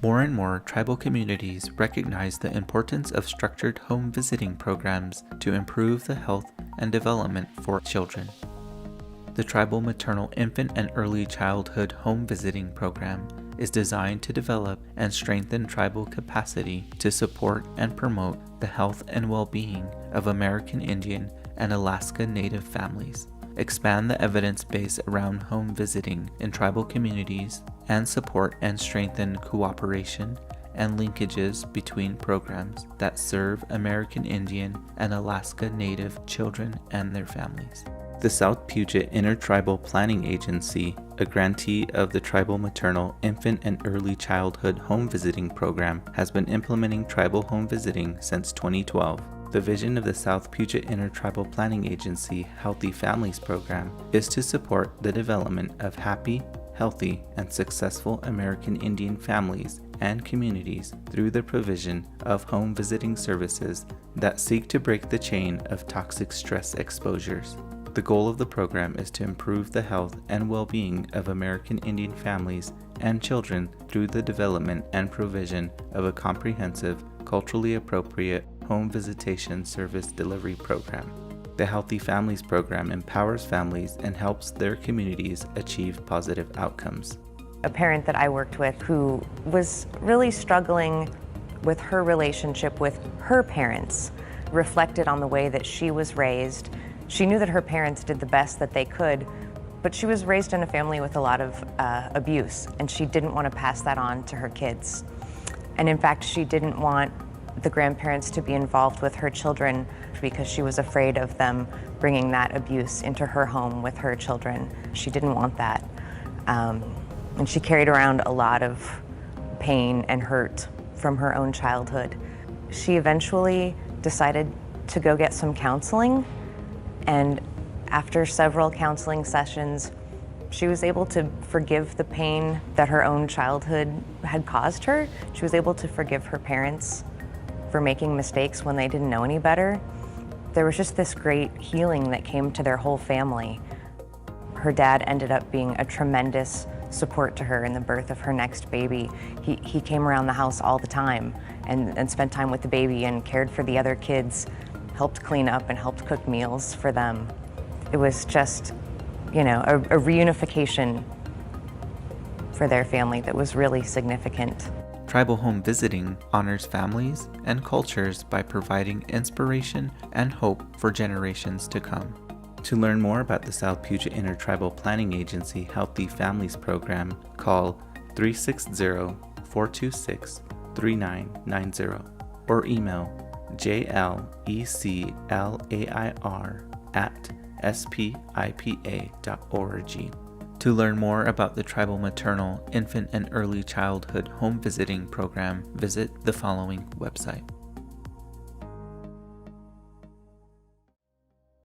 More and more tribal communities recognize the importance of structured home visiting programs to improve the health and development for children. The Tribal Maternal Infant and Early Childhood Home Visiting Program is designed to develop and strengthen tribal capacity to support and promote the health and well-being of American Indian and Alaska Native families, expand the evidence base around home visiting in tribal communities, and support and strengthen cooperation and linkages between programs that serve American Indian and Alaska Native children and their families. The South Puget Intertribal Planning Agency, a grantee of the Tribal Maternal Infant and Early Childhood Home Visiting Program, has been implementing tribal home visiting since 2012. The vision of the South Puget Intertribal Planning Agency Healthy Families Program is to support the development of happy, healthy, and successful American Indian families and communities through the provision of home visiting services that seek to break the chain of toxic stress exposures. The goal of the program is to improve the health and well-being of American Indian families and children through the development and provision of a comprehensive, culturally appropriate home visitation service delivery program. The Healthy Families Program empowers families and helps their communities achieve positive outcomes. A parent that I worked with who was really struggling with her relationship with her parents reflected on the way that she was raised. She knew that her parents did the best that they could, but she was raised in a family with a lot of abuse, and she didn't want to pass that on to her kids. And in fact, she didn't want the grandparents to be involved with her children because she was afraid of them bringing that abuse into her home with her children. She didn't want that. And she carried around a lot of pain and hurt from her own childhood. She eventually decided to go get some counseling, and after several counseling sessions, she was able to forgive the pain that her own childhood had caused her. She was able to forgive her parents for making mistakes when they didn't know any better. There was just this great healing that came to their whole family. Her dad ended up being a tremendous support to her in the birth of her next baby. He came around the house all the time and spent time with the baby and cared for the other kids, helped clean up and helped cook meals for them. It was just, a reunification for their family that was really significant. Tribal home visiting honors families and cultures by providing inspiration and hope for generations to come. To learn more about the South Puget Intertribal Planning Agency Healthy Families Program, call 360-426-3990 or email jleclair@spipa.org. To learn more about the Tribal Maternal, Infant, and Early Childhood Home Visiting Program, visit the following website.